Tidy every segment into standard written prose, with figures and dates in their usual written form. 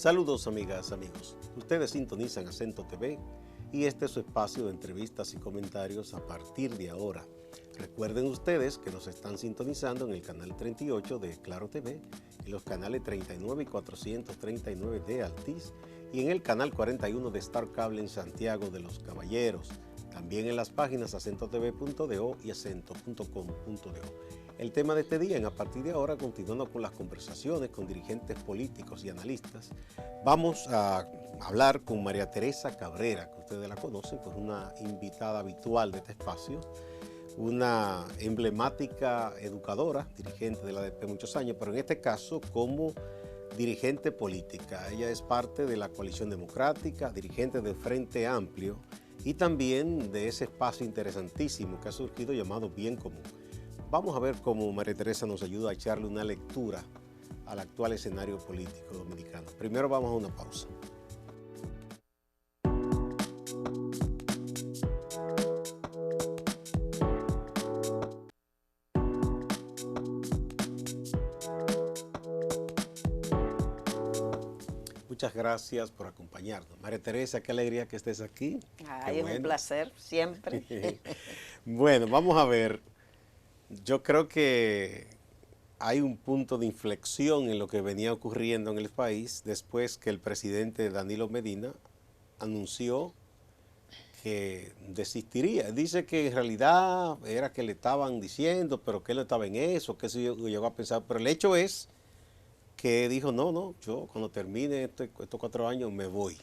Saludos amigas, amigos. Ustedes sintonizan Acento TV y este es su espacio de entrevistas y comentarios a partir de ahora. Recuerden ustedes que nos están sintonizando en el canal 38 de Claro TV, en los canales 39 y 439 de Altiz y en el canal 41 de Star Cable en Santiago de los Caballeros. También en las páginas acentotv.do y acento.com.do. El tema de este día, a partir de ahora, continuando con las conversaciones con dirigentes políticos y analistas, vamos a hablar con María Teresa Cabrera, que ustedes la conocen, pues una invitada habitual de este espacio, una emblemática educadora, dirigente de la ADP muchos años, pero en este caso como dirigente política. Ella es parte de la Coalición Democrática, dirigente del Frente Amplio y también de ese espacio interesantísimo que ha surgido llamado Bien Común. Vamos a ver cómo María Teresa nos ayuda a echarle una lectura al actual escenario político dominicano. Primero vamos a una pausa. Muchas gracias por acompañarnos. María Teresa, qué alegría que estés aquí. Ay, es un placer, siempre. Bueno, vamos a ver. Yo creo que hay un punto de inflexión en lo que venía ocurriendo en el país después que el presidente Danilo Medina anunció que desistiría. Dice que en realidad era que le estaban diciendo, pero que él no estaba en eso, que eso llegó a pensar. Pero el hecho es que dijo, no, yo cuando termine estos 4 años me voy.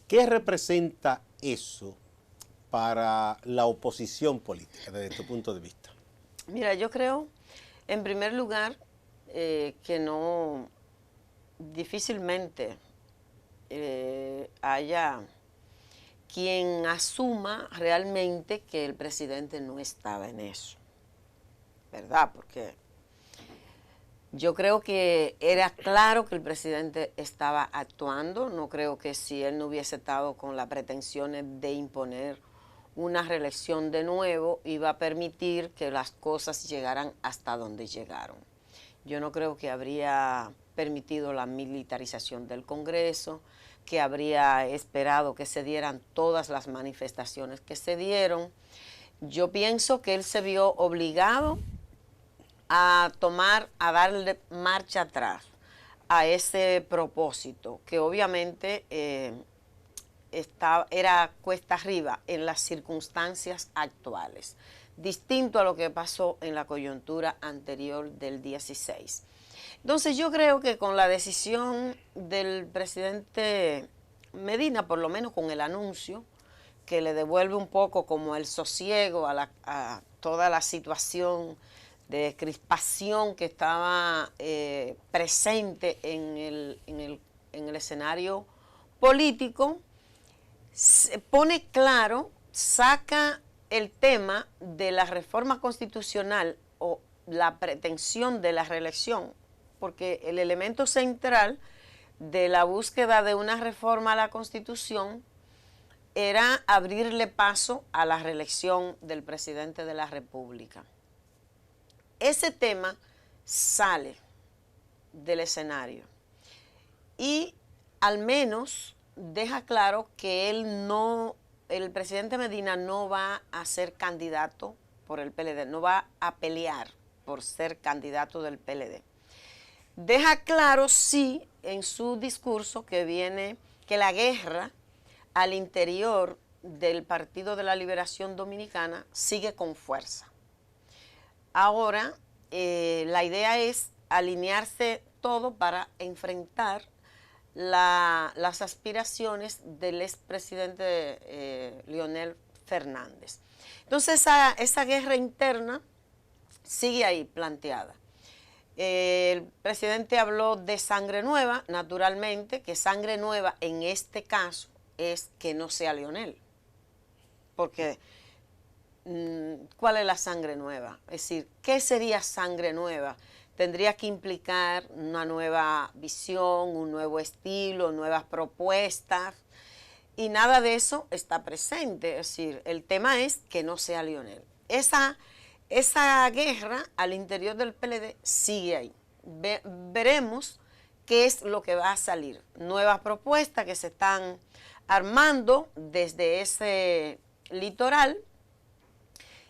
¿Qué representa eso para la oposición política desde tu punto de vista? Mira, yo creo, en primer lugar, que no, difícilmente haya quien asuma realmente que el presidente no estaba en eso, ¿verdad? Porque yo creo que era claro que el presidente estaba actuando. No creo que si él no hubiese estado con las pretensiones de imponer una reelección de nuevo, iba a permitir que las cosas llegaran hasta donde llegaron. Yo no creo que habría permitido la militarización del Congreso, que habría esperado que se dieran todas las manifestaciones que se dieron. Yo pienso que él se vio obligado a darle marcha atrás a ese propósito, que obviamente era cuesta arriba en las circunstancias actuales, distinto a lo que pasó en la coyuntura anterior del 16. Entonces yo creo que con la decisión del presidente Medina, por lo menos con el anuncio, que le devuelve un poco como el sosiego a toda la situación de crispación que estaba presente en el escenario político, se pone claro, saca el tema de la reforma constitucional o la pretensión de la reelección, porque el elemento central de la búsqueda de una reforma a la Constitución era abrirle paso a la reelección del presidente de la República. Ese tema sale del escenario y al menos deja claro que el presidente Medina no va a ser candidato por el PLD, no va a pelear por ser candidato del PLD. Deja claro, sí, en su discurso que la guerra al interior del Partido de la Liberación Dominicana sigue con fuerza. Ahora, la idea es alinearse todo para enfrentar las aspiraciones del expresidente Leonel Fernández. Entonces, esa guerra interna sigue ahí planteada. El presidente habló de sangre nueva, naturalmente, que sangre nueva en este caso es que no sea Leonel, porque ¿cuál es la sangre nueva? Es decir, ¿qué sería sangre nueva? Tendría que implicar una nueva visión, un nuevo estilo, nuevas propuestas, y nada de eso está presente. Es decir, el tema es que no sea Leonel. Esa guerra al interior del PLD sigue ahí. Veremos qué es lo que va a salir. Nuevas propuestas que se están armando desde ese litoral,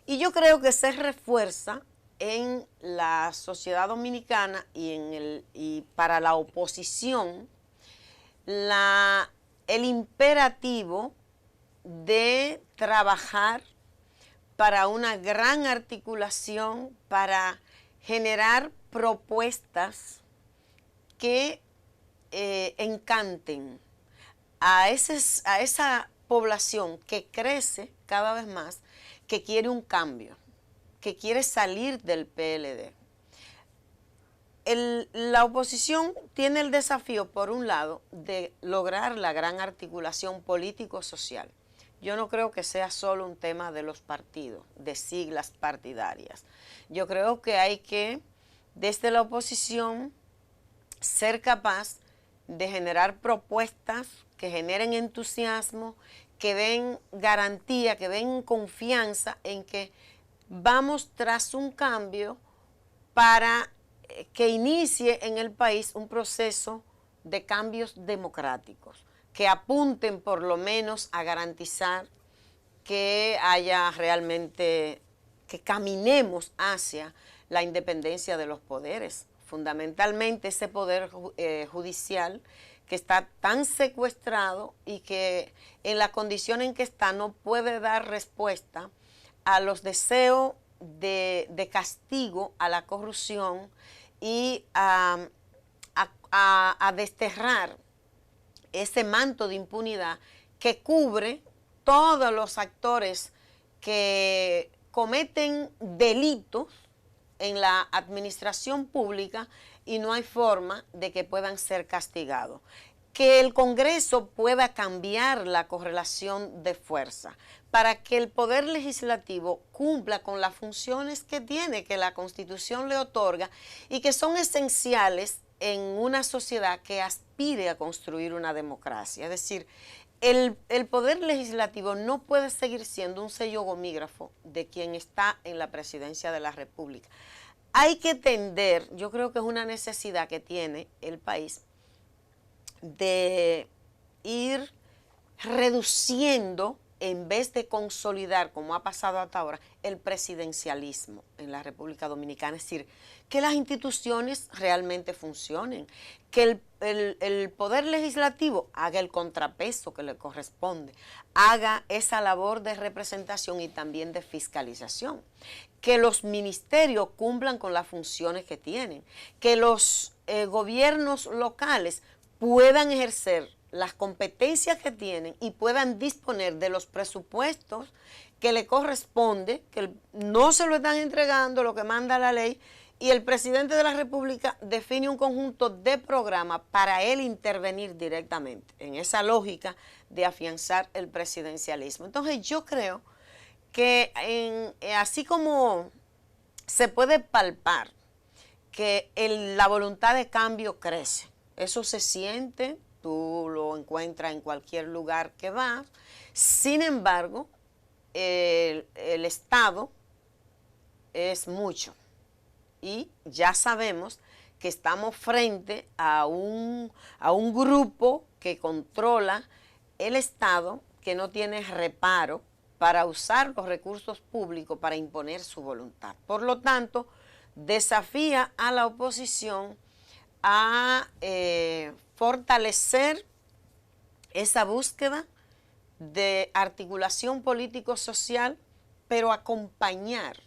y yo creo que se refuerza en la sociedad dominicana y para la oposición el imperativo de trabajar para una gran articulación, para generar propuestas que encanten a esa población que crece cada vez más, que quiere un cambio, que quiere salir del PLD. La oposición tiene el desafío, por un lado, de lograr la gran articulación político-social. Yo no creo que sea solo un tema de los partidos, de siglas partidarias. Yo creo que hay que, desde la oposición, ser capaz de generar propuestas que generen entusiasmo, que den garantía, que den confianza en que vamos tras un cambio para que inicie en el país un proceso de cambios democráticos, que apunten por lo menos a garantizar que haya realmente, que caminemos hacia la independencia de los poderes, fundamentalmente ese poder judicial que está tan secuestrado y que en la condición en que está no puede dar respuesta a los deseos de castigo a la corrupción y a desterrar ese manto de impunidad que cubre todos los actores que cometen delitos en la administración pública y no hay forma de que puedan ser castigados. Que el Congreso pueda cambiar la correlación de fuerza para que el Poder Legislativo cumpla con las funciones que tiene, que la Constitución le otorga y que son esenciales en una sociedad que aspire a construir una democracia. Es decir, el Poder Legislativo no puede seguir siendo un sello gomígrafo de quien está en la presidencia de la República. Hay que tender, yo creo que es una necesidad que tiene el país, de ir reduciendo, en vez de consolidar, como ha pasado hasta ahora, el presidencialismo en la República Dominicana. Es decir, que las instituciones realmente funcionen, que el Poder Legislativo haga el contrapeso que le corresponde, haga esa labor de representación y también de fiscalización, que los ministerios cumplan con las funciones que tienen, que los gobiernos locales puedan ejercer las competencias que tienen y puedan disponer de los presupuestos que le corresponde, que no se lo están entregando, lo que manda la ley, y el presidente de la República define un conjunto de programas para él intervenir directamente en esa lógica de afianzar el presidencialismo. Entonces yo creo que así como se puede palpar que la voluntad de cambio crece, eso se siente, tú lo encuentras en cualquier lugar que vas. Sin embargo, el Estado es mucho y ya sabemos que estamos frente a un grupo que controla el Estado, que no tiene reparo para usar los recursos públicos para imponer su voluntad. Por lo tanto, desafía a la oposición a fortalecer esa búsqueda de articulación político-social, pero acompañar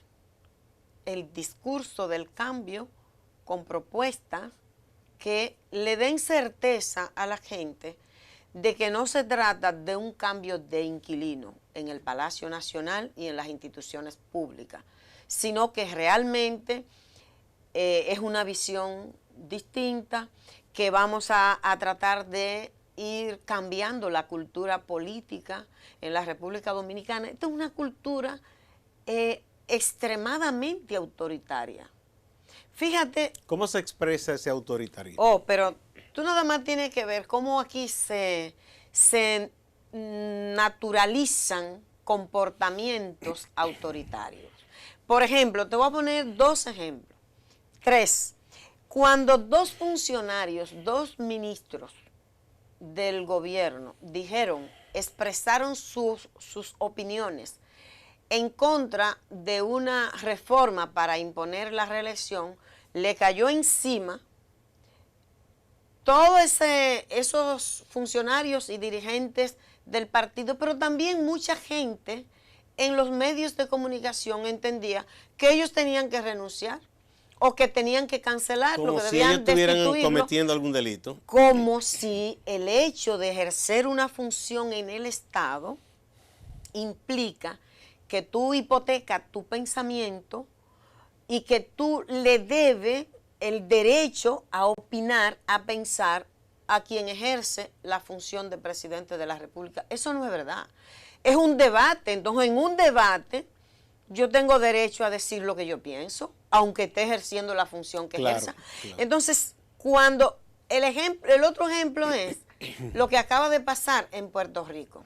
el discurso del cambio con propuestas que le den certeza a la gente de que no se trata de un cambio de inquilino en el Palacio Nacional y en las instituciones públicas, sino que realmente es una visión distinta, que vamos a tratar de ir cambiando la cultura política en la República Dominicana. Esta es una cultura extremadamente autoritaria. Fíjate. ¿Cómo se expresa ese autoritarismo? Oh, pero tú nada más tienes que ver cómo aquí se naturalizan comportamientos autoritarios. Por ejemplo, te voy a poner 2 ejemplos, 3. Cuando dos funcionarios, dos ministros del gobierno expresaron sus opiniones en contra de una reforma para imponer la reelección, le cayó encima todos esos funcionarios y dirigentes del partido, pero también mucha gente en los medios de comunicación entendía que ellos tenían que renunciar o que tenían que cancelarlo, como que si debían ellos estuvieran destituirlo, cometiendo algún delito. como si el hecho de ejercer una función en el Estado implica que tú hipotecas tu pensamiento y que tú le debes el derecho a opinar, a pensar a quien ejerce la función de presidente de la República. Eso no es verdad. Es un debate. Entonces, en un debate, yo tengo derecho a decir lo que yo pienso, aunque esté ejerciendo la función que ejerza. Claro. Entonces, cuando el otro ejemplo es lo que acaba de pasar en Puerto Rico.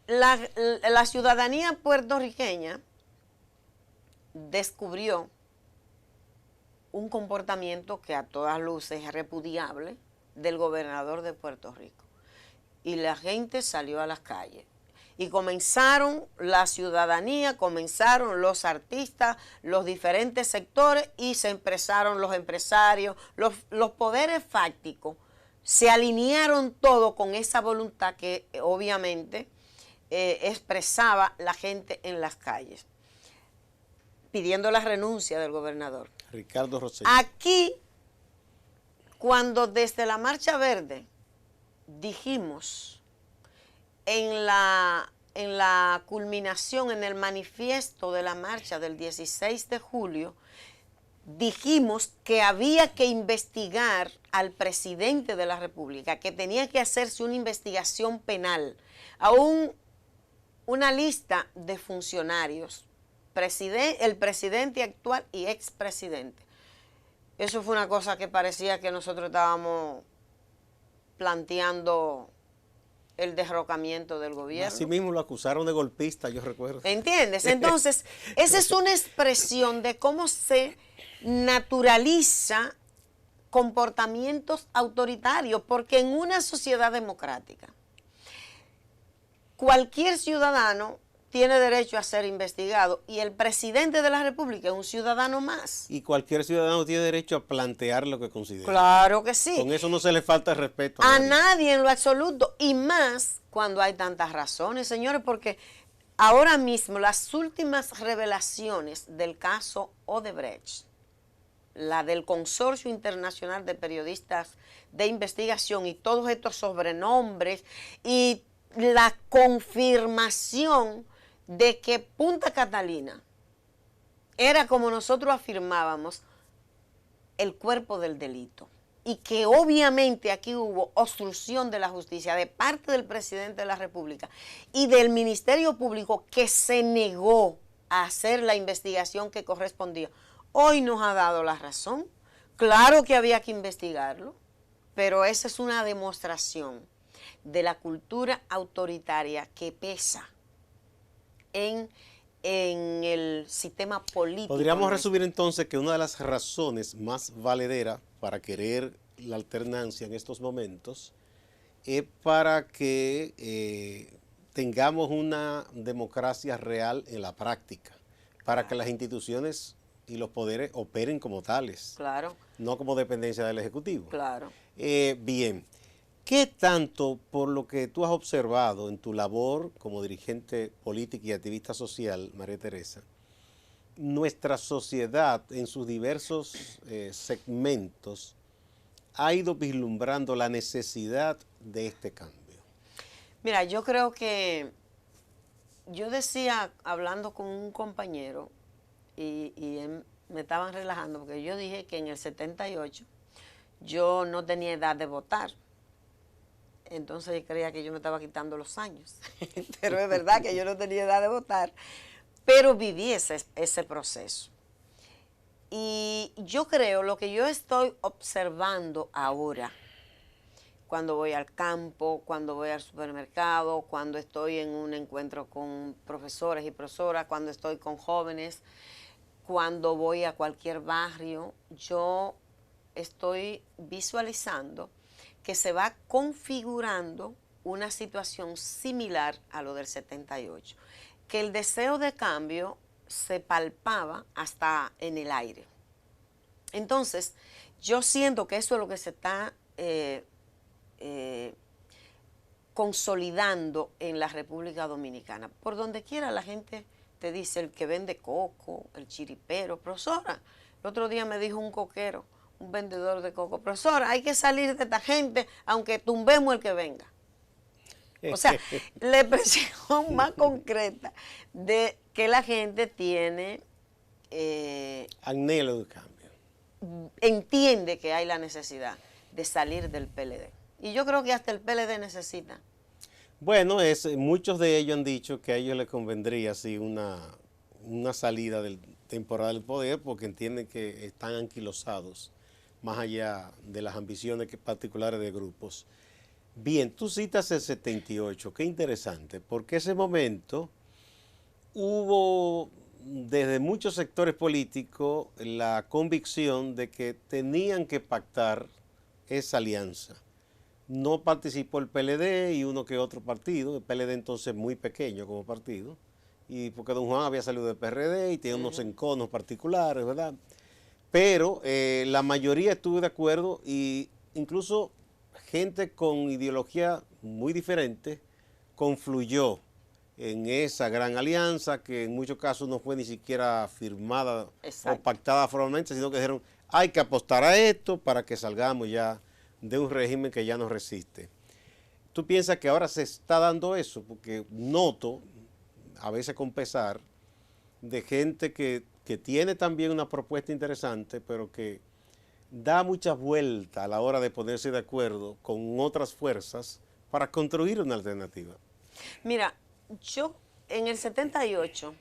La ciudadanía puertorriqueña descubrió un comportamiento que a todas luces es repudiable del gobernador de Puerto Rico. Y la gente salió a las calles. Y comenzaron la ciudadanía, comenzaron los artistas, los diferentes sectores y se expresaron los empresarios, los poderes fácticos. Se alinearon todo con esa voluntad que obviamente expresaba la gente en las calles, pidiendo la renuncia del gobernador. Ricardo Rosselló. Aquí, cuando desde la Marcha Verde dijimos en la culminación, en el manifiesto de la marcha del 16 de julio, dijimos que había que investigar al presidente de la República, que tenía que hacerse una investigación penal, una lista de funcionarios, el presidente actual y expresidente. Eso fue una cosa que parecía que nosotros estábamos planteando el derrocamiento del gobierno. Así mismo lo acusaron de golpista, yo recuerdo. ¿Entiendes? Entonces, esa es una expresión de cómo se naturaliza comportamientos autoritarios, porque en una sociedad democrática, cualquier ciudadano tiene derecho a ser investigado y el presidente de la República es un ciudadano más. Y cualquier ciudadano tiene derecho a plantear lo que considera. Claro que sí. Con eso no se le falta el respeto a nadie en lo absoluto, y más cuando hay tantas razones, señores, porque ahora mismo las últimas revelaciones del caso Odebrecht, la del Consorcio Internacional de Periodistas de Investigación y todos estos sobrenombres y la confirmación de que Punta Catalina era, como nosotros afirmábamos, el cuerpo del delito y que obviamente aquí hubo obstrucción de la justicia de parte del presidente de la República y del Ministerio Público, que se negó a hacer la investigación que correspondía. Hoy nos ha dado la razón. Claro que había que investigarlo, pero esa es una demostración de la cultura autoritaria que pesa en el sistema político. Podríamos resumir entonces que una de las razones más valederas para querer la alternancia en estos momentos es para que tengamos una democracia real en la práctica, para que las instituciones y los poderes operen como tales, claro, no como dependencia del Ejecutivo. Claro. Bien, ¿qué tanto, por lo que tú has observado en tu labor como dirigente política y activista social, María Teresa, nuestra sociedad en sus diversos segmentos ha ido vislumbrando la necesidad de este cambio? Mira, yo creo que, yo decía, hablando con un compañero, y me estaban relajando, porque yo dije que en el 78 yo no tenía edad de votar. Entonces creía que yo me estaba quitando los años. Pero es verdad que yo no tenía edad de votar, pero viví ese proceso. Y yo creo, lo que yo estoy observando ahora, cuando voy al campo, cuando voy al supermercado, cuando estoy en un encuentro con profesores y profesoras, cuando estoy con jóvenes, cuando voy a cualquier barrio, yo estoy visualizando que se va configurando una situación similar a lo del 78, que el deseo de cambio se palpaba hasta en el aire. Entonces, yo siento que eso es lo que se está consolidando en la República Dominicana. Por donde quiera la gente te dice el que vende coco, el chiripero. Profesora, el otro día me dijo un coquero, un vendedor de coco, profesora, hay que salir de esta gente aunque tumbemos el que venga. O sea, la expresión más concreta de que la gente tiene... anhelo de cambio. Entiende que hay la necesidad de salir del PLD. Y yo creo que hasta el PLD necesita. Bueno, muchos de ellos han dicho que a ellos les convendría así una salida temporal del poder porque entienden que están anquilosados más allá de las ambiciones particulares de grupos. Bien, tú citas el 78, qué interesante, porque ese momento hubo desde muchos sectores políticos la convicción de que tenían que pactar esa alianza. No participó el PLD y uno que otro partido, el PLD entonces muy pequeño como partido, y porque don Juan había salido del PRD y tenía unos enconos particulares, ¿verdad? Pero la mayoría estuvo de acuerdo y incluso gente con ideología muy diferente confluyó en esa gran alianza que en muchos casos no fue ni siquiera firmada o pactada formalmente, sino que dijeron hay que apostar a esto para que salgamos ya de un régimen que ya nos resiste. ¿Tú piensas que ahora se está dando eso? Porque noto, a veces con pesar, de gente que tiene también una propuesta interesante, pero que da muchas vueltas a la hora de ponerse de acuerdo con otras fuerzas para construir una alternativa. Mira, yo en el 78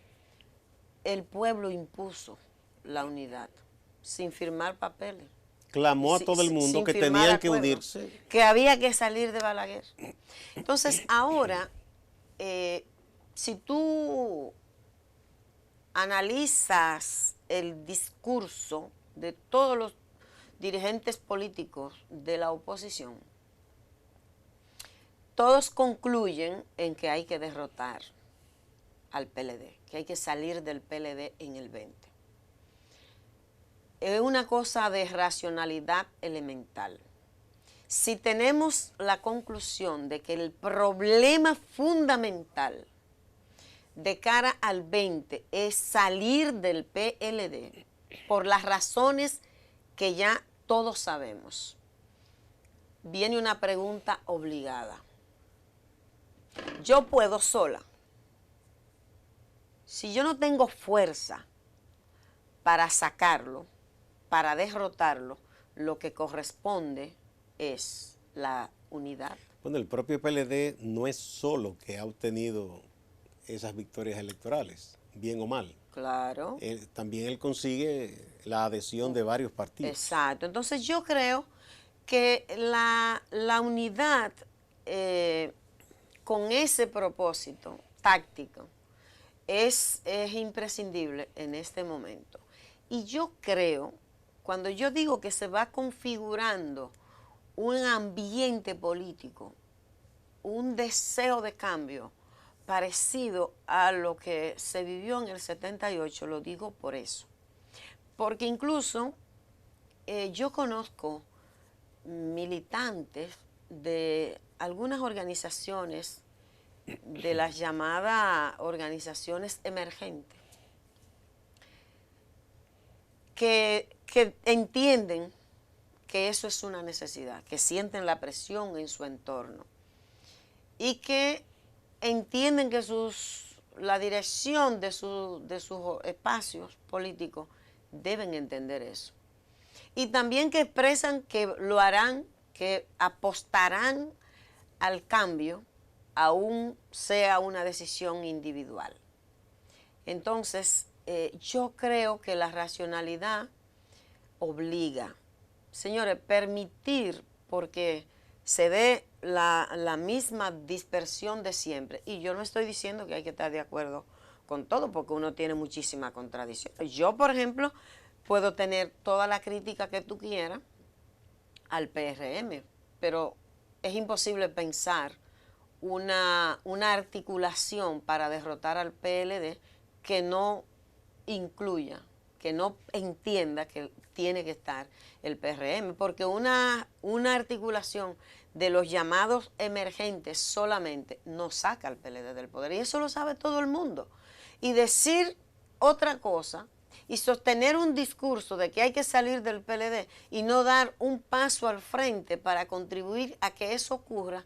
el pueblo impuso la unidad sin firmar papeles. Clamó a todo el mundo que tenían que unirse. Que había que salir de Balaguer. Entonces ahora, si tú analizas el discurso de todos los dirigentes políticos de la oposición, todos concluyen en que hay que derrotar al PLD, que hay que salir del PLD en el 20. Es una cosa de racionalidad elemental. Si tenemos la conclusión de que el problema fundamental de cara al 20 es salir del PLD por las razones que ya todos sabemos, viene una pregunta obligada. Yo puedo sola. Si yo no tengo fuerza para sacarlo, para derrotarlo, lo que corresponde es la unidad. Bueno, el propio PLD no es solo que ha obtenido esas victorias electorales, bien o mal. Claro. También él consigue la adhesión de varios partidos. Exacto. Entonces yo creo que la unidad con ese propósito táctico es imprescindible en este momento. Y yo creo, cuando yo digo que se va configurando un ambiente político, un deseo de cambio parecido a lo que se vivió en el 78, lo digo por eso. Porque incluso yo conozco militantes de algunas organizaciones, de las llamadas organizaciones emergentes, que entienden que eso es una necesidad, que sienten la presión en su entorno y que entienden que la dirección de sus espacios políticos deben entender eso. Y también que expresan que lo harán, que apostarán al cambio, aún sea una decisión individual. Entonces, yo creo que la racionalidad obliga. Señores, permitir, porque se dé la misma dispersión de siempre. Y yo no estoy diciendo que hay que estar de acuerdo con todo, porque uno tiene muchísimas contradicciones. Yo, por ejemplo, puedo tener toda la crítica que tú quieras al PRM, pero es imposible pensar una articulación para derrotar al PLD que no incluya, que no entienda que tiene que estar el PRM, porque una articulación de los llamados emergentes solamente no saca al PLD del poder, y eso lo sabe todo el mundo. Y decir otra cosa y sostener un discurso de que hay que salir del PLD y no dar un paso al frente para contribuir a que eso ocurra,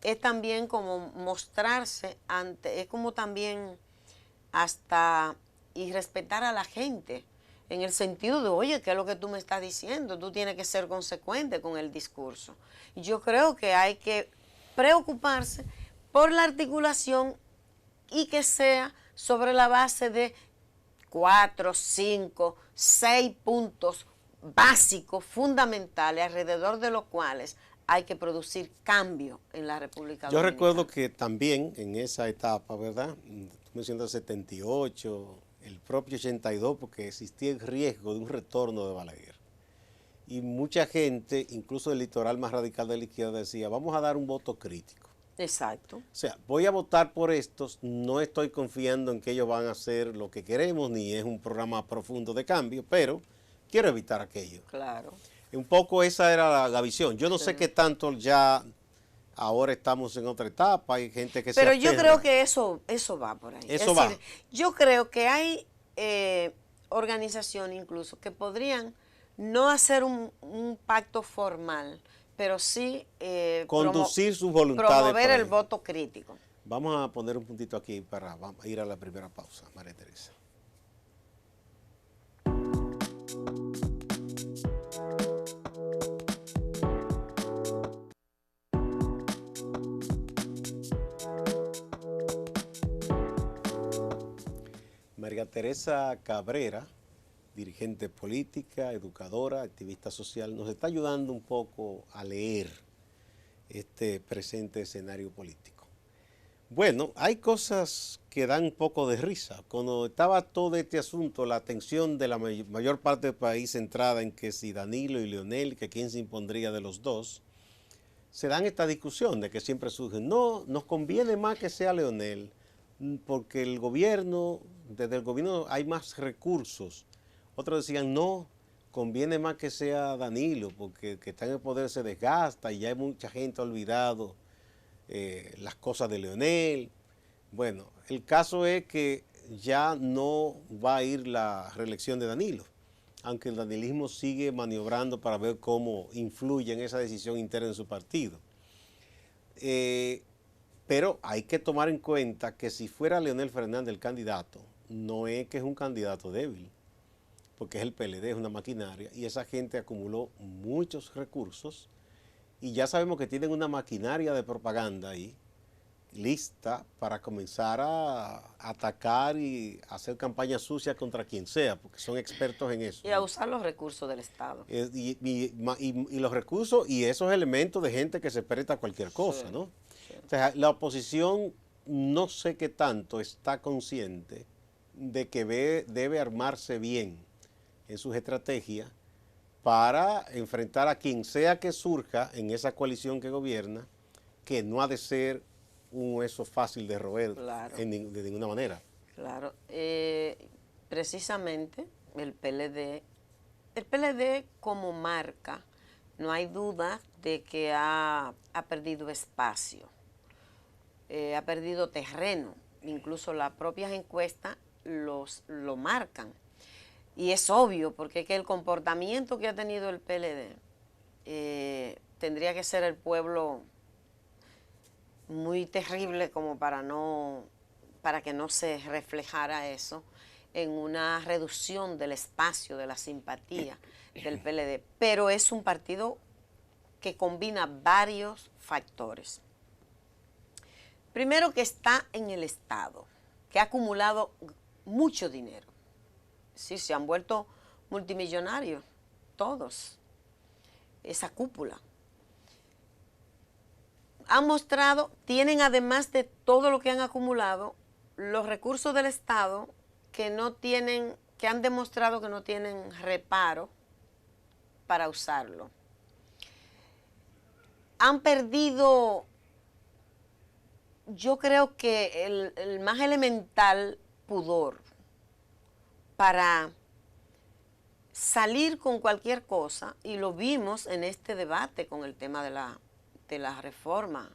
es también como mostrarse ante, es como también hasta irrespetar a la gente, en el sentido de, oye, ¿qué es lo que tú me estás diciendo? Tú tienes que ser consecuente con el discurso. Yo creo que hay que preocuparse por la articulación y que sea sobre la base de 4, 5, 6 puntos básicos, fundamentales, alrededor de los cuales hay que producir cambio en la República Dominicana. Yo recuerdo que también en esa etapa, ¿verdad? Tú mencionas 78, el propio 82, porque existía el riesgo de un retorno de Balaguer. Y mucha gente, incluso del litoral más radical de la izquierda, decía, vamos a dar un voto crítico. Exacto. O sea, voy a votar por estos, no estoy confiando en que ellos van a hacer lo que queremos, ni es un programa profundo de cambio, pero quiero evitar aquello. Claro. Un poco esa era la visión. Yo no sé qué tanto ya ahora estamos en otra etapa, hay gente que pero se yo aferra. creo que eso va por ahí. Eso es va. decir, yo creo que hay organizaciones incluso que podrían no hacer un pacto formal, pero sí conducir sus voluntades. Promover el voto crítico. Vamos a poner un puntito aquí para ir a la primera pausa, María Teresa. María Teresa Cabrera, dirigente política, educadora, activista social, nos está ayudando un poco a leer este presente escenario político. Bueno, hay cosas que dan un poco de risa. Cuando estaba todo este asunto, la atención de la mayor parte del país centrada en que si Danilo y Leonel, que quién se impondría de los dos, se dan esta discusión de que siempre surge, no, nos conviene más que sea Leonel, porque el gobierno, desde el gobierno hay más recursos. Otros decían, no, conviene más que sea Danilo, porque el que está en el poder se desgasta y ya hay mucha gente olvidado las cosas de Leonel. Bueno, el caso es que ya no va a ir la reelección de Danilo, aunque el danilismo sigue maniobrando para ver cómo influye en esa decisión interna de su partido. Pero hay que tomar en cuenta que si fuera Leonel Fernández el candidato, no es que es un candidato débil, porque es el PLD, es una maquinaria, y esa gente acumuló muchos recursos, y ya sabemos que tienen una maquinaria de propaganda ahí, lista para comenzar a atacar y hacer campaña sucia contra quien sea, porque son expertos en eso. Y a usar los recursos del Estado. Y los recursos y esos elementos de gente que se presta a cualquier cosa, sí, ¿no? Sí. O sea, la oposición no sé qué tanto está consciente de que debe armarse bien en sus estrategias para enfrentar a quien sea que surja en esa coalición que gobierna, que no ha de ser un hueso fácil de roer, claro, de ninguna manera. Claro. Precisamente el PLD como marca, no hay duda de que ha perdido espacio, ha perdido terreno, incluso las propias encuestas lo marcan. Y es obvio, porque es que el comportamiento que ha tenido el PLD tendría que ser el pueblo muy terrible como para que no se reflejara eso en una reducción del espacio de la simpatía del PLD. Pero es un partido que combina varios factores. Primero, que está en el Estado, que ha acumulado mucho dinero. Sí, se han vuelto multimillonarios, todos, esa cúpula. Han mostrado, tienen además de todo lo que han acumulado, los recursos del Estado que no tienen, que han demostrado que no tienen reparo para usarlo. Han perdido, yo creo que el más elemental pudor para salir con cualquier cosa, y lo vimos en este debate con el tema de la reforma.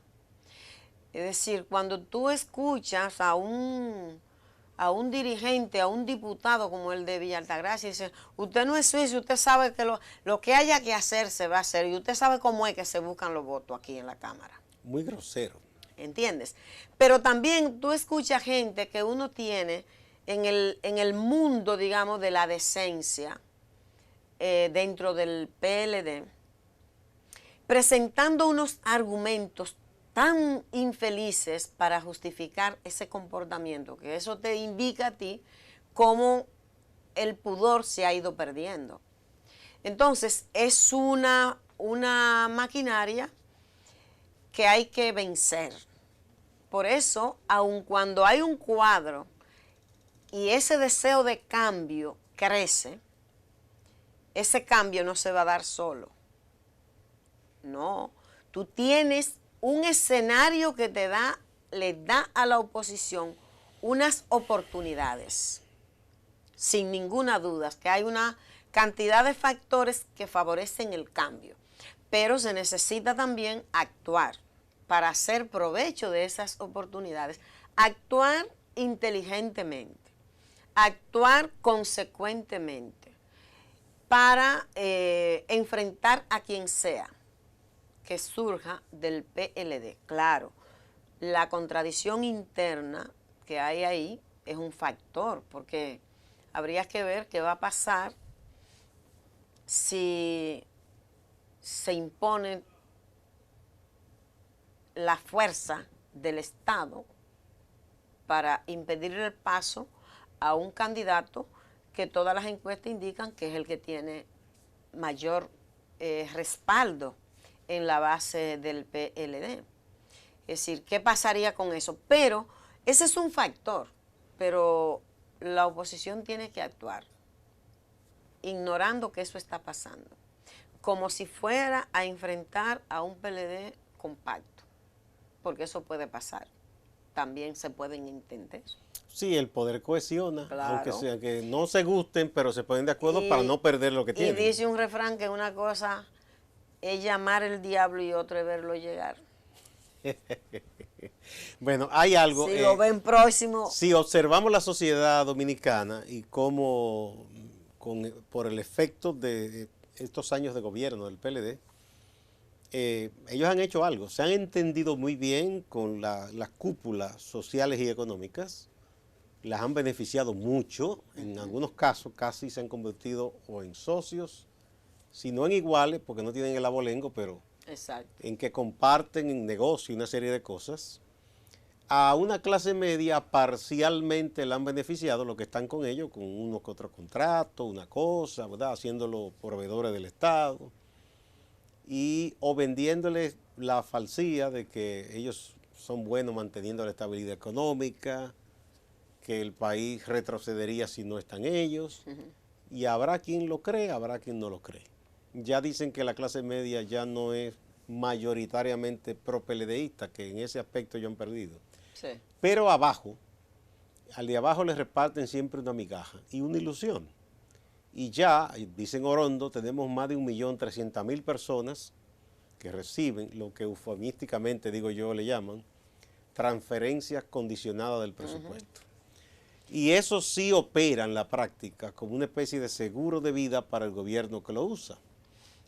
Es decir, cuando tú escuchas a un dirigente, a un diputado como el de Villa Altagracia, dice, usted no es suizo, usted sabe que lo que haya que hacer se va a hacer, y usted sabe cómo es que se buscan los votos aquí en la Cámara. Muy grosero. ¿Entiendes? Pero también tú escuchas gente que uno tiene en el mundo, digamos, de la decencia, dentro del PLD, presentando unos argumentos tan infelices para justificar ese comportamiento, que eso te indica a ti cómo el pudor se ha ido perdiendo. Entonces, es una maquinaria que hay que vencer. Por eso, aun cuando hay un cuadro y ese deseo de cambio crece, ese cambio no se va a dar solo. No, tú tienes un escenario que le da a la oposición unas oportunidades, sin ninguna duda, que hay una cantidad de factores que favorecen el cambio, pero se necesita también actuar para hacer provecho de esas oportunidades, actuar inteligentemente, actuar consecuentemente, para enfrentar a quien sea que surja del PLD. Claro, la contradicción interna que hay ahí es un factor, porque habría que ver qué va a pasar si se impone la fuerza del Estado para impedir el paso a un candidato que todas las encuestas indican que es el que tiene mayor respaldo en la base del PLD. Es decir, ¿qué pasaría con eso? Pero ese es un factor, pero la oposición tiene que actuar ignorando que eso está pasando, como si fuera a enfrentar a un PLD compacto, porque eso puede pasar, también se pueden entender. Sí, el poder cohesiona, Claro. aunque sea que no se gusten, pero se ponen de acuerdo para no perder lo que tienen. Y dice un refrán que una cosa es llamar el diablo y otra es verlo llegar. Bueno, hay algo. Si lo ven próximo. Si observamos la sociedad dominicana y cómo, por el efecto de estos años de gobierno del PLD, ellos han hecho algo. Se han entendido muy bien con las cúpulas sociales y económicas. Las han beneficiado mucho, en algunos casos casi se han convertido o en socios, si no en iguales, porque no tienen el abolengo, pero exacto, en que comparten en negocio una serie de cosas. A una clase media parcialmente la han beneficiado, los que están con ellos, con uno que otro contrato, una cosa, ¿verdad? Haciéndolo proveedores del Estado, o vendiéndoles la falsía de que ellos son buenos manteniendo la estabilidad económica, que el país retrocedería si no están ellos, y habrá quien lo cree, habrá quien no lo cree. Ya dicen que la clase media ya no es mayoritariamente pro-PLDista, que en ese aspecto ya han perdido. sí. Pero abajo, al de abajo les reparten siempre una migaja y una ilusión. Y ya, dicen Orondo, tenemos más de 1.300.000 personas que reciben lo que eufemísticamente, digo yo, le llaman transferencias condicionadas del presupuesto. Y eso sí opera en la práctica como una especie de seguro de vida para el gobierno que lo usa.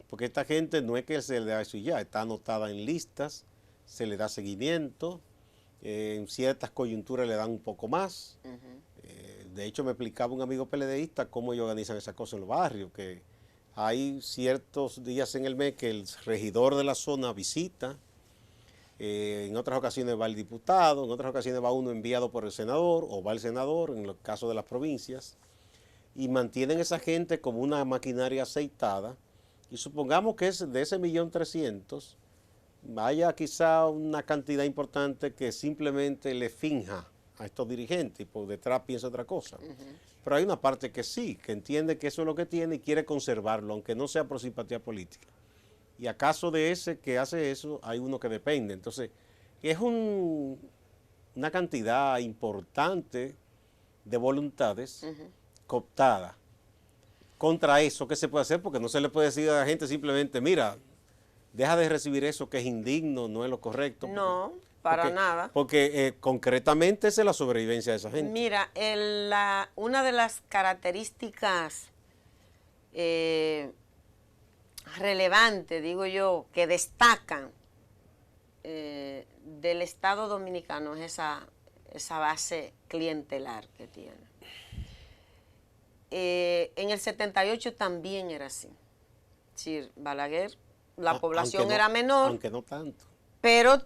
Porque esta gente no es que se le da eso y ya, está anotada en listas, se le da seguimiento, en ciertas coyunturas le dan un poco más. De hecho, me explicaba un amigo PLDista cómo ellos organizan esas cosas en los barrios, que hay ciertos días en el mes que el regidor de la zona visita, en otras ocasiones va el diputado, en otras ocasiones va uno enviado por el senador o va el senador, en los casos de las provincias, y mantienen a esa gente como una maquinaria aceitada. Y supongamos que de ese 1.300.000, vaya quizá una cantidad importante que simplemente le finja a estos dirigentes y por detrás piensa otra cosa. Pero hay una parte que sí, que entiende que eso es lo que tiene y quiere conservarlo, aunque no sea por simpatía política. Y acaso de ese que hace eso, hay uno que depende. Entonces, es una cantidad importante de voluntades cooptadas contra eso que se puede hacer, porque no se le puede decir a la gente simplemente, mira, deja de recibir eso que es indigno, no es lo correcto. No, para nada. Porque concretamente esa es la sobrevivencia de esa gente. Mira, una de las características relevantes, digo yo, que destacan del Estado Dominicano es esa base clientelar que tiene. En el 78 también era así. Es decir, Balaguer, la población era menor. Aunque no tanto. Pero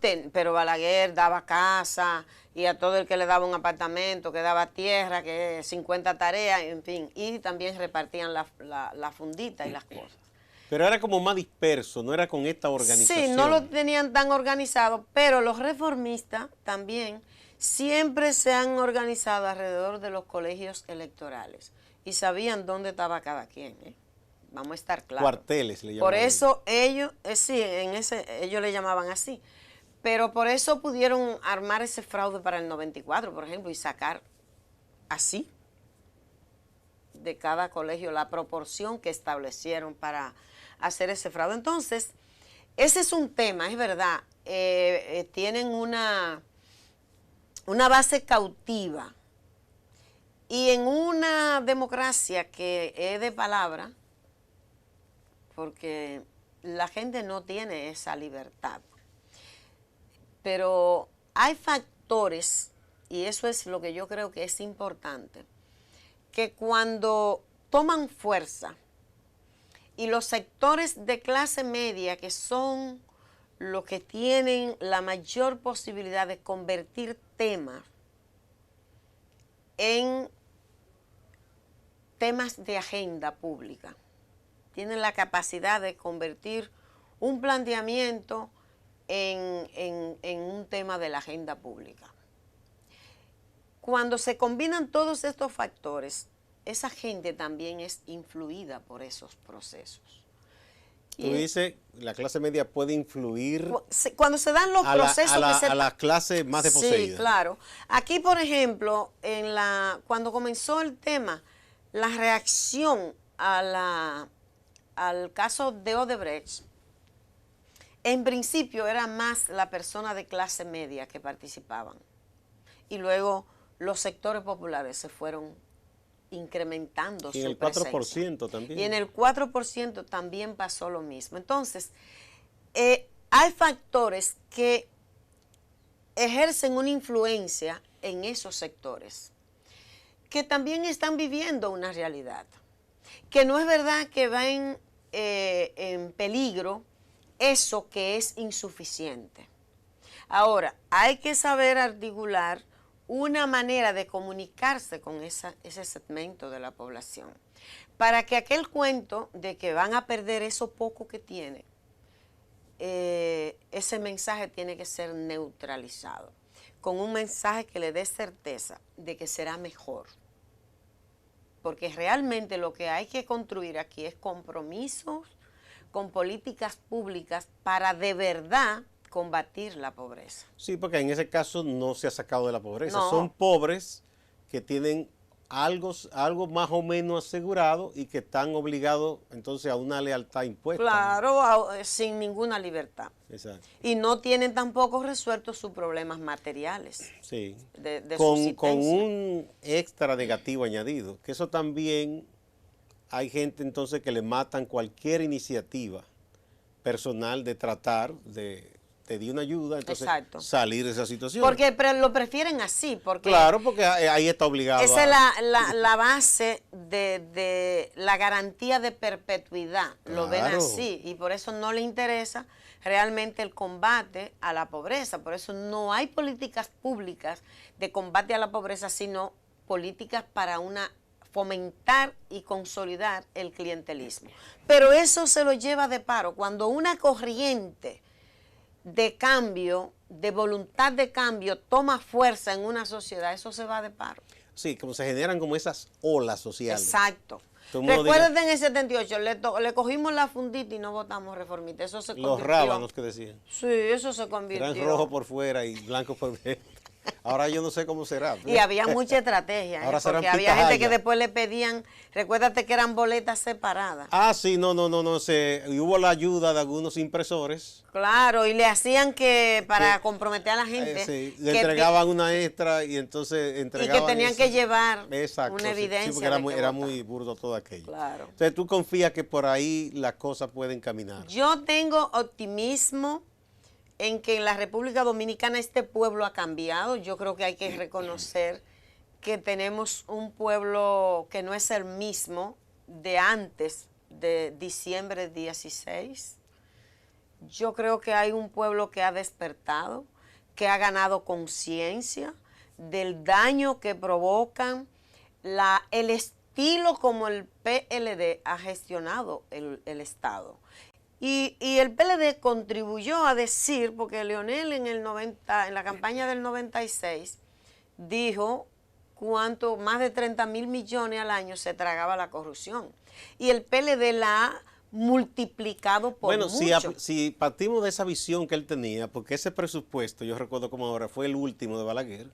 Balaguer daba casa y a todo el que le daba un apartamento, que daba tierra, que 50 tareas, en fin. Y también repartían la fundita y las cosas. Pero era como más disperso, no era con esta organización. Sí, no lo tenían tan organizado, pero los reformistas también siempre se han organizado alrededor de los colegios electorales y sabían dónde estaba cada quien, ¿eh? Vamos a estar claros. Cuarteles le llamaban. Por eso ellos, sí, ellos le llamaban así, pero por eso pudieron armar ese fraude para el 94, por ejemplo, y sacar así de cada colegio la proporción que establecieron para hacer ese fraude. Entonces, ese es un tema, es verdad, tienen una base cautiva y en una democracia que es de palabra, porque la gente no tiene esa libertad. Pero hay factores, y eso es lo que yo creo que es importante, que cuando toman fuerza y los sectores de clase media, que son los que tienen la mayor posibilidad de convertir temas en temas de agenda pública, tienen la capacidad de convertir un planteamiento en un tema de la agenda pública. Cuando se combinan todos estos factores, esa gente también es influida por esos procesos. Tú dices, la clase media puede influir cuando se dan los procesos a la clase más desposeída. Sí, claro. Aquí, por ejemplo, cuando comenzó el tema, la reacción al caso de Odebrecht, en principio era más la persona de clase media que participaban. Y luego los sectores populares se fueron incrementando y en el 4% también. Y en el 4% también pasó lo mismo. Entonces, hay factores que ejercen una influencia en esos sectores, que también están viviendo una realidad, que no es verdad que ven en peligro eso que es insuficiente. Ahora, hay que saber articular una manera de comunicarse con ese segmento de la población, para que aquel cuento de que van a perder eso poco que tiene, ese mensaje tiene que ser neutralizado, con un mensaje que le dé certeza de que será mejor. Porque realmente lo que hay que construir aquí es compromisos con políticas públicas para de verdad combatir la pobreza. Sí, porque en ese caso no se ha sacado de la pobreza. No. Son pobres que tienen algo más o menos asegurado y que están obligados entonces a una lealtad impuesta. Claro, sin ninguna libertad. Exacto. Y no tienen tampoco resueltos sus problemas materiales. Sí. De con un extra negativo añadido, que eso también hay gente entonces que le matan cualquier iniciativa personal de tratar de di una ayuda, entonces Exacto. salir de esa situación. Porque lo prefieren así, porque claro, porque ahí está obligado. Esa es la base de la garantía de perpetuidad. Claro. Lo ven así y por eso no le interesa realmente el combate a la pobreza. Por eso no hay políticas públicas de combate a la pobreza, sino políticas para fomentar y consolidar el clientelismo. Pero eso se lo lleva de paro. Cuando una corriente de cambio, de voluntad de cambio, toma fuerza en una sociedad, eso se va de paro. Sí, como se generan como esas olas sociales. Exacto. Recuerden en el 78, le cogimos la fundita y no votamos reformista. Eso se convirtió. Los rábanos que decían. Sí, eso se convirtió. Eran rojo por fuera y blanco por dentro. Ahora yo no sé cómo será. Y había mucha estrategia, porque había gente que después le pedían, recuérdate que eran boletas separadas. Ah, sí, no, y hubo la ayuda de algunos impresores. Claro, y le hacían que para comprometer a la gente. Sí, le entregaban una extra y entonces entregaban. Y que tenían que llevar una evidencia. Sí, porque era muy burdo todo aquello. Claro. Entonces tú confías que por ahí las cosas pueden caminar. Yo tengo optimismo en que en la República Dominicana este pueblo ha cambiado. Yo creo que hay que reconocer que tenemos un pueblo que no es el mismo de antes de diciembre 16. Yo creo que hay un pueblo que ha despertado, que ha ganado conciencia del daño que provocan el estilo como el PLD ha gestionado el Estado. Y el PLD contribuyó a decir, porque Leonel en la campaña del 96 dijo más de 30.000 millones al año se tragaba la corrupción. Y el PLD la ha multiplicado por mucho. Bueno, si partimos de esa visión que él tenía, porque ese presupuesto, yo recuerdo como ahora, fue el último de Balaguer,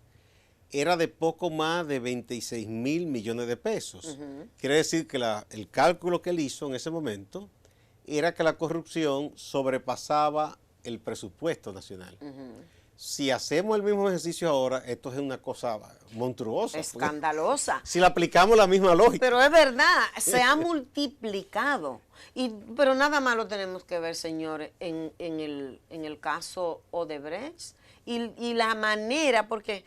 era de poco más de 26.000 millones de pesos. Quiere decir que el cálculo que él hizo en ese momento era que la corrupción sobrepasaba el presupuesto nacional. Si hacemos el mismo ejercicio ahora, esto es una cosa monstruosa. Escandalosa. Si le aplicamos la misma lógica. Pero es verdad, se ha multiplicado. Pero nada más lo tenemos que ver, señores, en el caso Odebrecht y la manera, porque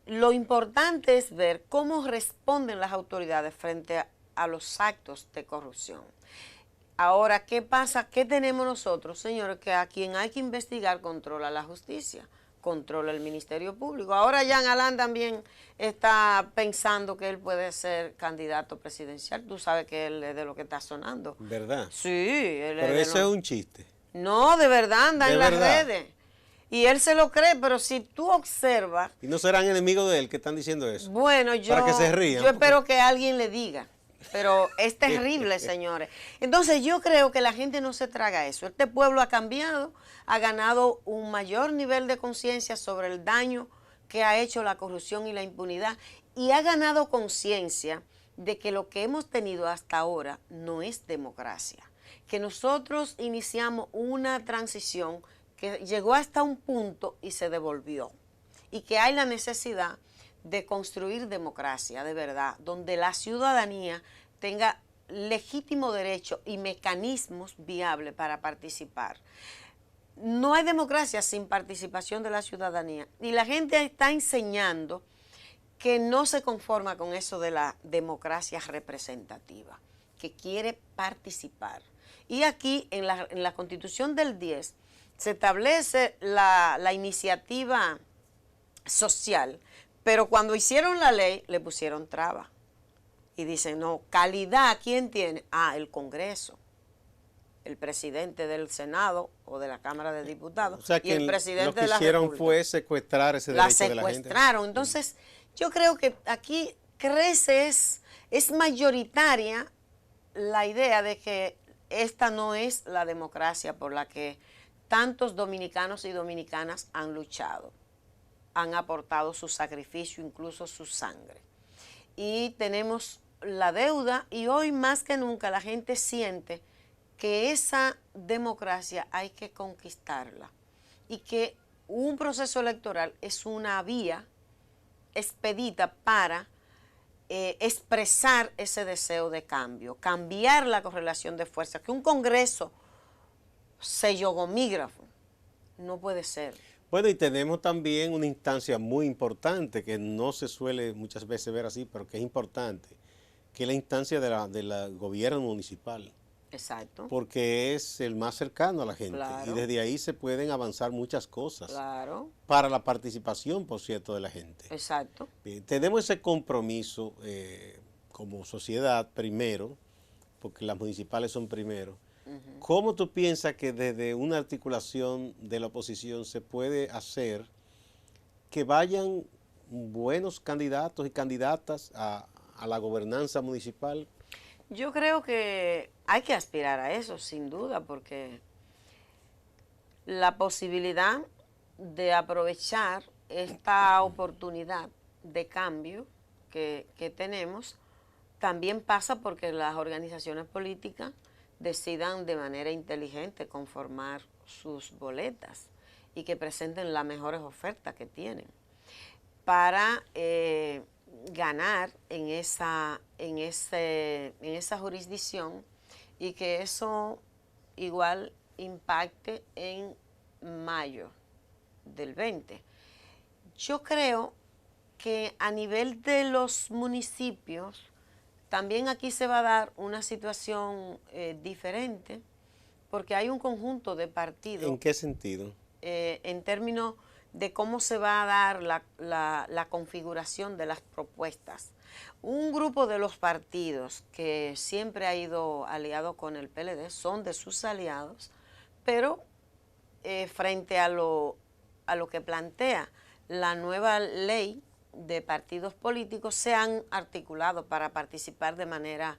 lo importante es ver cómo responden las autoridades frente a los actos de corrupción. Ahora, ¿qué pasa? ¿Qué tenemos nosotros, señores? Que a quien hay que investigar controla la justicia, controla el Ministerio Público. Ahora Jean Alain también está pensando que él puede ser candidato presidencial. Tú sabes que él es de lo que está sonando. ¿Verdad? Sí. Pero eso es un chiste. No, de verdad, anda en las redes. Y él se lo cree, pero si tú observas... ¿Y no serán enemigos de él que están diciendo eso? Bueno, para que se rían. Yo espero que alguien le diga. Pero es terrible, señores. Entonces yo creo que la gente no se traga eso. Este pueblo ha cambiado, ha ganado un mayor nivel de conciencia sobre el daño que ha hecho la corrupción y la impunidad y ha ganado conciencia de que lo que hemos tenido hasta ahora no es democracia. Que nosotros iniciamos una transición que llegó hasta un punto y se devolvió. Y que hay la necesidad de construir democracia de verdad, donde la ciudadanía tenga legítimo derecho y mecanismos viables para participar. No hay democracia sin participación de la ciudadanía. Y la gente está enseñando que no se conforma con eso de la democracia representativa, que quiere participar. Y aquí, en la Constitución del 10, se establece la iniciativa social, pero cuando hicieron la ley, le pusieron trabas. Y dicen, no, calidad, ¿quién tiene? Ah, el Congreso, el presidente del Senado o de la Cámara de Diputados, o sea, que y el presidente de la República. Lo que hicieron fue secuestrar ese derecho de la gente. La secuestraron. Entonces, yo creo que aquí es mayoritaria la idea de que esta no es la democracia por la que tantos dominicanos y dominicanas han luchado, han aportado su sacrificio, incluso su sangre. Y tenemos la deuda y hoy más que nunca la gente siente que esa democracia hay que conquistarla y que un proceso electoral es una vía expedita para expresar ese deseo de cambio, cambiar la correlación de fuerzas, que un Congreso sellogomígrafo no puede ser. Bueno, y tenemos también una instancia muy importante que no se suele muchas veces ver así, pero que es importante, que es la instancia del gobierno municipal. Exacto. Porque es el más cercano a la gente. Claro. Y desde ahí se pueden avanzar muchas cosas. Claro. Para la participación, por cierto, de la gente. Exacto. Bien, tenemos ese compromiso como sociedad primero, porque las municipales son primero, ¿Cómo tú piensas que desde una articulación de la oposición se puede hacer que vayan buenos candidatos y candidatas a la gobernanza municipal? Yo creo que hay que aspirar a eso, sin duda, porque la posibilidad de aprovechar esta oportunidad de cambio que tenemos también pasa porque las organizaciones políticas decidan de manera inteligente conformar sus boletas y que presenten las mejores ofertas que tienen para ganar en esa jurisdicción y que eso igual impacte en mayo del 20. Yo creo que a nivel de los municipios también aquí se va a dar una situación diferente porque hay un conjunto de partidos. ¿En qué sentido? En términos de cómo se va a dar la configuración de las propuestas. Un grupo de los partidos que siempre ha ido aliado con el PLD son de sus aliados, pero frente a lo que plantea la nueva ley de partidos políticos, se han articulado para participar de manera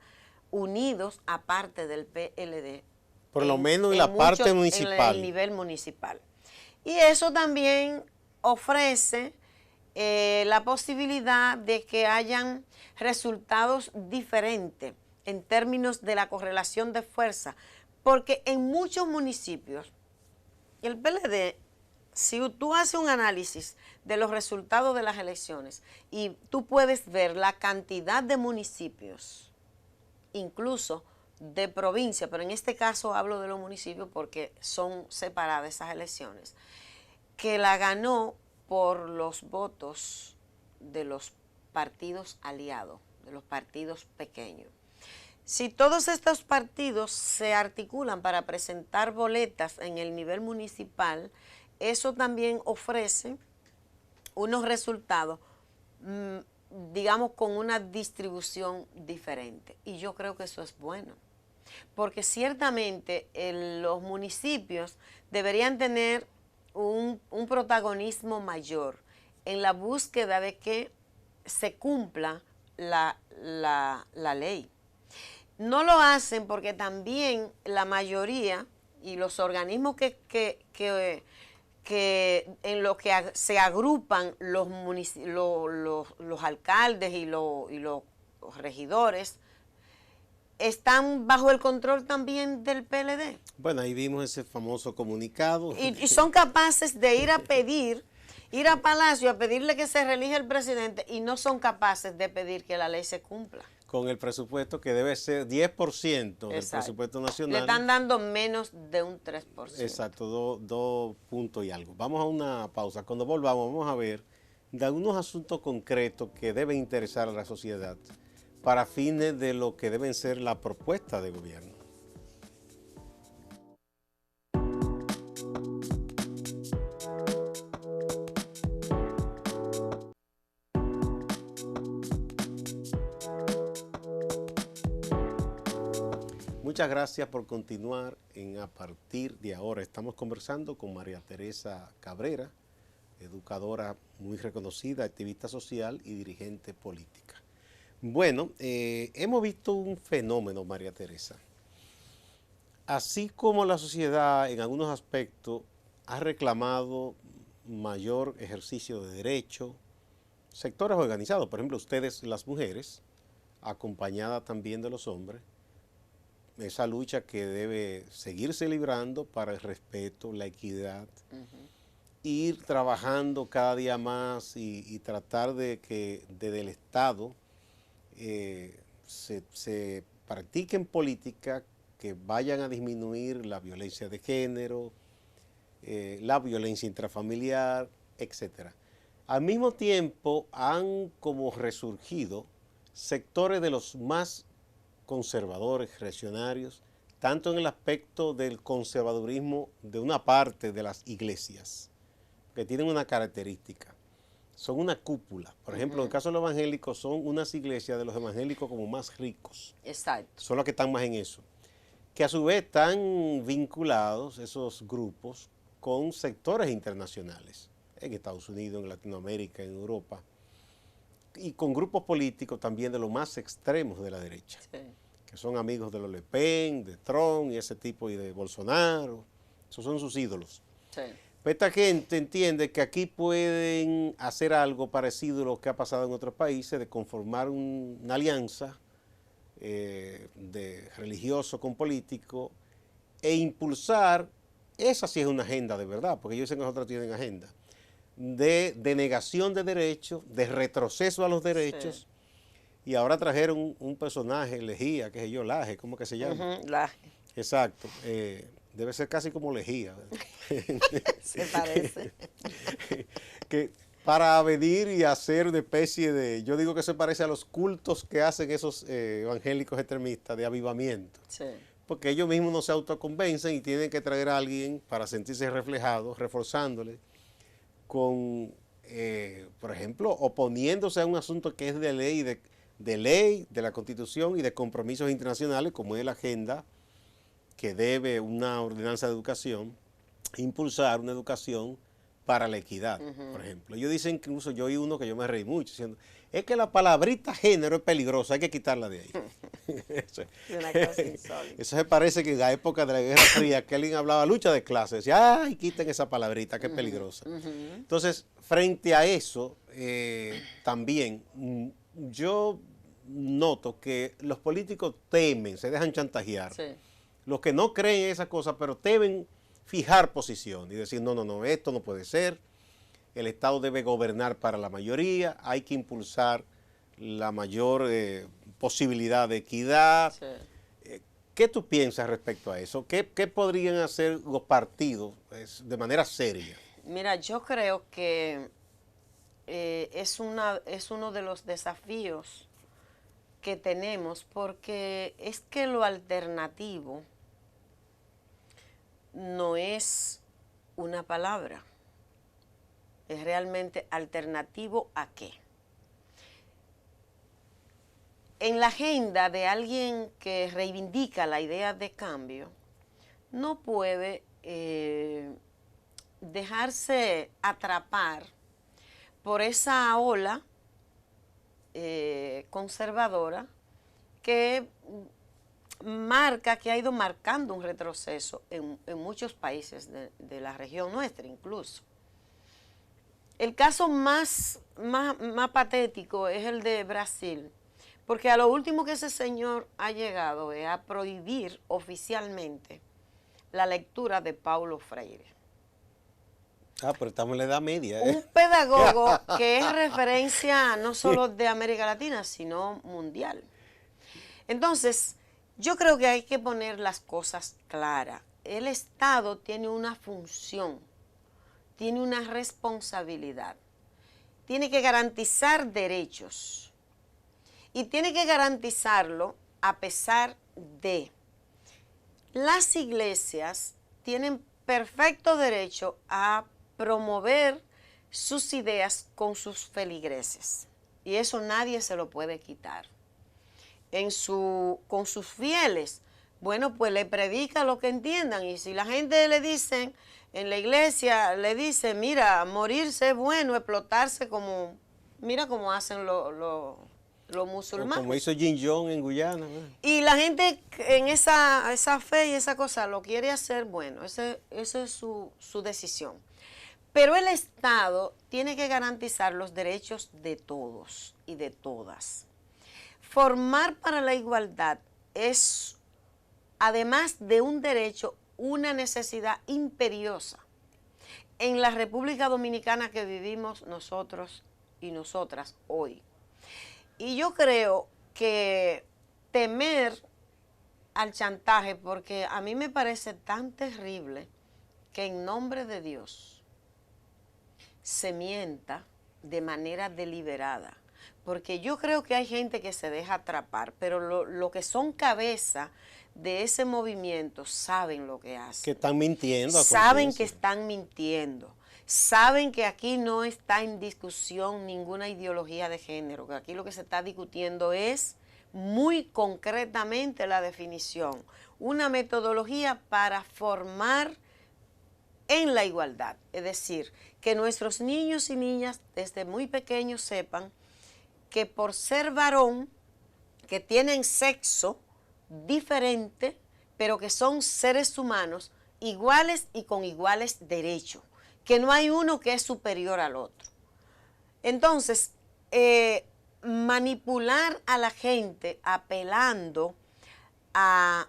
unidos aparte del PLD. Por lo menos en la parte municipal. En el nivel municipal. Y eso también ofrece la posibilidad de que hayan resultados diferentes en términos de la correlación de fuerza, porque en muchos municipios el PLD, si tú haces un análisis de los resultados de las elecciones y tú puedes ver la cantidad de municipios, incluso de provincia, pero en este caso hablo de los municipios porque son separadas esas elecciones, que la ganó por los votos de los partidos aliados, de los partidos pequeños. Si todos estos partidos se articulan para presentar boletas en el nivel municipal, eso también ofrece unos resultados, digamos, con una distribución diferente. Y yo creo que eso es bueno, porque ciertamente los municipios deberían tener un protagonismo mayor en la búsqueda de que se cumpla la ley. No lo hacen porque también la mayoría y los organismos que en lo que se agrupan los alcaldes y los regidores están bajo el control también del PLD. Bueno, ahí vimos ese famoso comunicado. Y son capaces de ir a Palacio a pedirle que se reelija el presidente y no son capaces de pedir que la ley se cumpla. Con el presupuesto que debe ser 10% del presupuesto nacional. Le están dando menos de un 3%. Exacto, 2 puntos y algo. Vamos a una pausa. Cuando volvamos vamos a ver de algunos asuntos concretos que deben interesar a la sociedad para fines de lo que deben ser la propuesta de gobierno. Muchas gracias por continuar A Partir de Ahora. Estamos conversando con María Teresa Cabrera, educadora muy reconocida, activista social y dirigente política. Bueno, hemos visto un fenómeno, María Teresa. Así como la sociedad en algunos aspectos ha reclamado mayor ejercicio de derecho, sectores organizados, por ejemplo, ustedes las mujeres, acompañadas también de los hombres, esa lucha que debe seguirse librando para el respeto, la equidad, ir trabajando cada día más y tratar de que desde el Estado se practiquen políticas que vayan a disminuir la violencia de género, la violencia intrafamiliar, etc. Al mismo tiempo han como resurgido sectores de los más conservadores, reaccionarios, tanto en el aspecto del conservadurismo de una parte de las iglesias, que tienen una característica, son una cúpula. Por ejemplo, en el caso de los evangélicos, son unas iglesias de los evangélicos como más ricos. Exacto. Son los que están más en eso. que a su vez están vinculados esos grupos con sectores internacionales, en Estados Unidos, en Latinoamérica, en Europa, y con grupos políticos también de los más extremos de la derecha, sí, que son amigos de los Le Pen, de Trump y ese tipo, y de Bolsonaro. Esos son sus ídolos. Sí. Pero esta gente entiende que aquí pueden hacer algo parecido a lo que ha pasado en otros países, de conformar una alianza de religioso con político e impulsar, esa sí es una agenda de verdad, porque ellos dicen que nosotros tienen agenda, de negación de derechos, de retroceso a los derechos, sí, y ahora trajeron un personaje, Lejía, qué sé yo, Laje, ¿cómo que se llama? Laje. Exacto, debe ser casi como Lejía. Se parece. Que para venir y hacer una especie de, yo digo que se parece a los cultos que hacen esos evangélicos extremistas de avivamiento. Sí. Porque ellos mismos no se autoconvencen y tienen que traer a alguien para sentirse reflejados, reforzándole, con, por ejemplo, oponiéndose a un asunto que es de ley, de la Constitución y de compromisos internacionales, como es la agenda que debe una ordenanza de educación, impulsar una educación para la equidad, por ejemplo. Ellos dicen, incluso yo oí uno que yo me reí mucho, diciendo, es que la palabrita género es peligrosa, hay que quitarla de ahí. Eso, una cosa insólita. Eso se parece que en la época de la Guerra Fría, que alguien hablaba lucha de clases, decía, ay, quiten esa palabrita, que es peligrosa. Entonces, frente a eso, también yo noto que los políticos temen, se dejan chantajear. Sí. Los que no creen en esas cosas, pero temen fijar posición y decir, no, no, no, esto no puede ser, el Estado debe gobernar para la mayoría, hay que impulsar la mayor posibilidad de equidad. Sí. ¿Qué tú piensas respecto a eso? ¿Qué podrían hacer los partidos de manera seria? Mira, yo creo que es uno de los desafíos que tenemos, porque es que lo alternativo no es una palabra, es realmente alternativo a qué. En la agenda de alguien que reivindica la idea de cambio, no puede dejarse atrapar por esa ola conservadora que marca, que ha ido marcando un retroceso en muchos países de la región nuestra incluso. El caso más patético es el de Brasil, porque a lo último que ese señor ha llegado es a prohibir oficialmente la lectura de Paulo Freire. Ah, pero estamos en la edad media. Un pedagogo que es referencia no solo de América Latina, sino mundial. Entonces, yo creo que hay que poner las cosas claras. El Estado tiene una función, tiene una responsabilidad, tiene que garantizar derechos y tiene que garantizarlo a pesar de. Las iglesias tienen perfecto derecho a promover sus ideas con sus feligreses y eso nadie se lo puede quitar. Con sus fieles, bueno, pues le predica lo que entiendan, y si la gente le dicen, en la iglesia le dice, mira, morirse es bueno, explotarse como, mira cómo hacen los musulmanes. Como hizo Jin Jong en Guyana. Y la gente en esa fe y esa cosa lo quiere hacer, bueno, esa es su decisión. Pero el Estado tiene que garantizar los derechos de todos y de todas. Formar para la igualdad es, además de un derecho, una necesidad imperiosa. En la República Dominicana que vivimos nosotros y nosotras hoy. Y yo creo que temer al chantaje, porque a mí me parece tan terrible que en nombre de Dios se mienta de manera deliberada. Porque yo creo que hay gente que se deja atrapar, pero lo que son cabeza de ese movimiento saben lo que hacen. Que están mintiendo. Saben que están mintiendo. Saben que aquí no está en discusión ninguna ideología de género, que aquí lo que se está discutiendo es muy concretamente la definición, una metodología para formar en la igualdad, es decir, que nuestros niños y niñas desde muy pequeños sepan que por ser varón, que tienen sexo diferente, pero que son seres humanos iguales y con iguales derechos, que no hay uno que es superior al otro. Entonces, manipular a la gente apelando a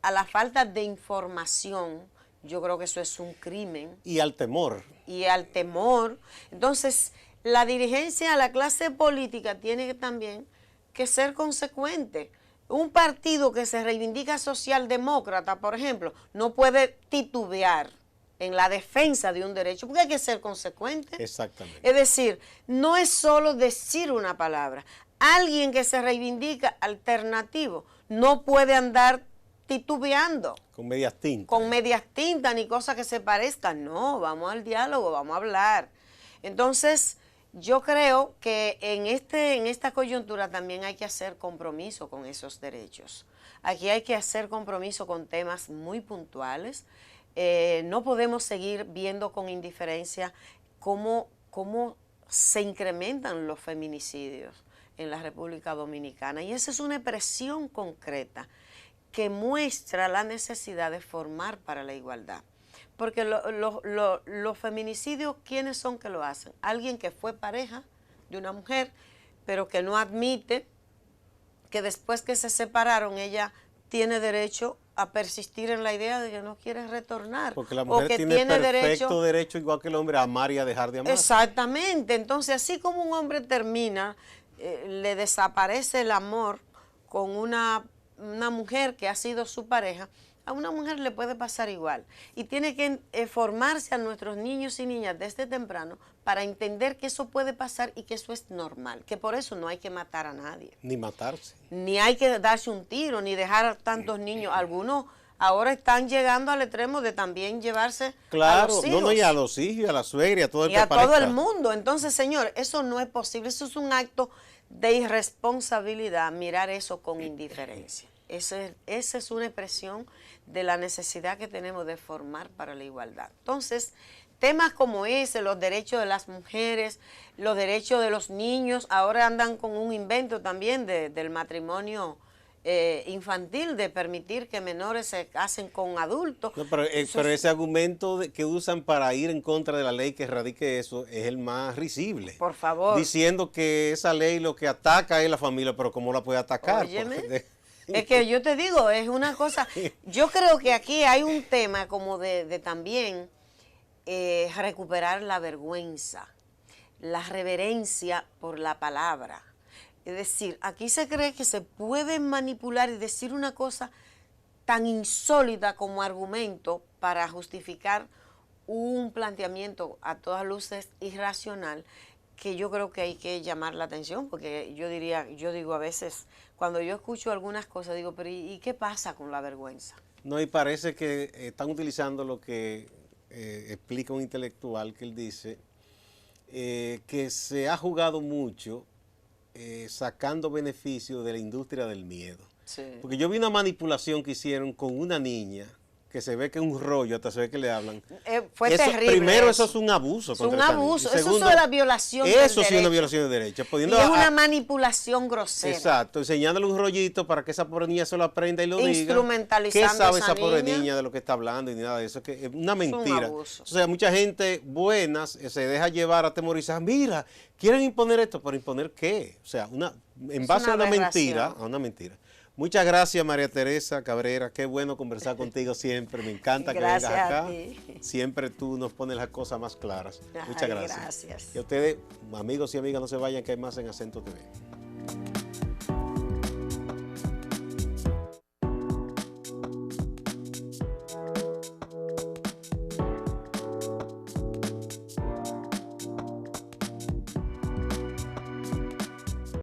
la falta de información, yo creo que eso es un crimen. Y al temor. Y al temor. Entonces, la dirigencia, la clase política tiene también que ser consecuente. Un partido que se reivindica socialdemócrata, por ejemplo, no puede titubear en la defensa de un derecho, porque hay que ser consecuente. Exactamente. Es decir, no es solo decir una palabra. Alguien que se reivindica alternativo no puede andar titubeando. Con medias tintas. Con medias tintas ni cosas que se parezcan. No, vamos al diálogo, vamos a hablar. Entonces, yo creo que en esta coyuntura también hay que hacer compromiso con esos derechos. Aquí hay que hacer compromiso con temas muy puntuales. No podemos seguir viendo con indiferencia cómo se incrementan los feminicidios en la República Dominicana. Y esa es una expresión concreta que muestra la necesidad de formar para la igualdad. Porque los feminicidios, ¿quiénes son que lo hacen? Alguien que fue pareja de una mujer, pero que no admite que después que se separaron, ella tiene derecho a persistir en la idea de que no quiere retornar. Porque la mujer tiene perfecto derecho, igual que el hombre, a amar y a dejar de amar. Exactamente. Entonces, así como un hombre termina, le desaparece el amor con una mujer que ha sido su pareja, a una mujer le puede pasar igual. Y tiene que formarse a nuestros niños y niñas desde temprano para entender que eso puede pasar y que eso es normal, que por eso no hay que matar a nadie. Ni matarse. Ni hay que darse un tiro, ni dejar a tantos niños. Algunos ahora están llegando al extremo de también llevarse a los hijos. Y a los hijos, y a la suegra, y a todo el y a todo el mundo. Entonces, señor, eso no es posible. Eso es un acto de irresponsabilidad, mirar eso con indiferencia. Esa es una expresión de la necesidad que tenemos de formar para la igualdad. Entonces, temas como ese, los derechos de las mujeres, los derechos de los niños, ahora andan con un invento también del matrimonio infantil, de permitir que menores se casen con adultos. No, pero ese argumento que usan para ir en contra de la ley que erradique eso es el más risible. Por favor. Diciendo que esa ley lo que ataca es la familia, pero ¿cómo la puede atacar? Es que yo te digo, es una cosa, yo creo que aquí hay un tema como de también recuperar la vergüenza, la reverencia por la palabra. Es decir, aquí se cree que se puede manipular y decir una cosa tan insólita como argumento para justificar un planteamiento a todas luces irracional, que yo creo que hay que llamar la atención, porque yo digo a veces, cuando yo escucho algunas cosas, digo, pero ¿y qué pasa con la vergüenza? No, y parece que están utilizando lo que explica un intelectual, que él dice que se ha jugado mucho sacando beneficio de la industria del miedo. Sí. Porque yo vi una manipulación que hicieron con una niña, que se ve que es un rollo, hasta se ve que le hablan. Fue terrible. Primero, eso es un abuso. Es un abuso. Segundo, eso es la violación del derecho. Eso sí es una violación de derecho. Y es una manipulación grosera. Exacto, enseñándole un rollito para que esa pobre niña se lo aprenda y lo diga. Instrumentalizando ¿Qué sabe esa pobre niña de lo que está hablando y nada de eso? Que es una mentira. Es un abuso. O sea, mucha gente buena se deja llevar, atemorizar. Mira, quieren imponer esto, ¿pero imponer qué? O sea, en base a una mentira. Muchas gracias, María Teresa Cabrera. Qué bueno conversar contigo siempre. Me encanta que vengas acá. A ti. Siempre tú nos pones las cosas más claras. Ay, muchas gracias. Gracias. Y a ustedes, amigos y amigas, no se vayan, que hay más en Acento TV.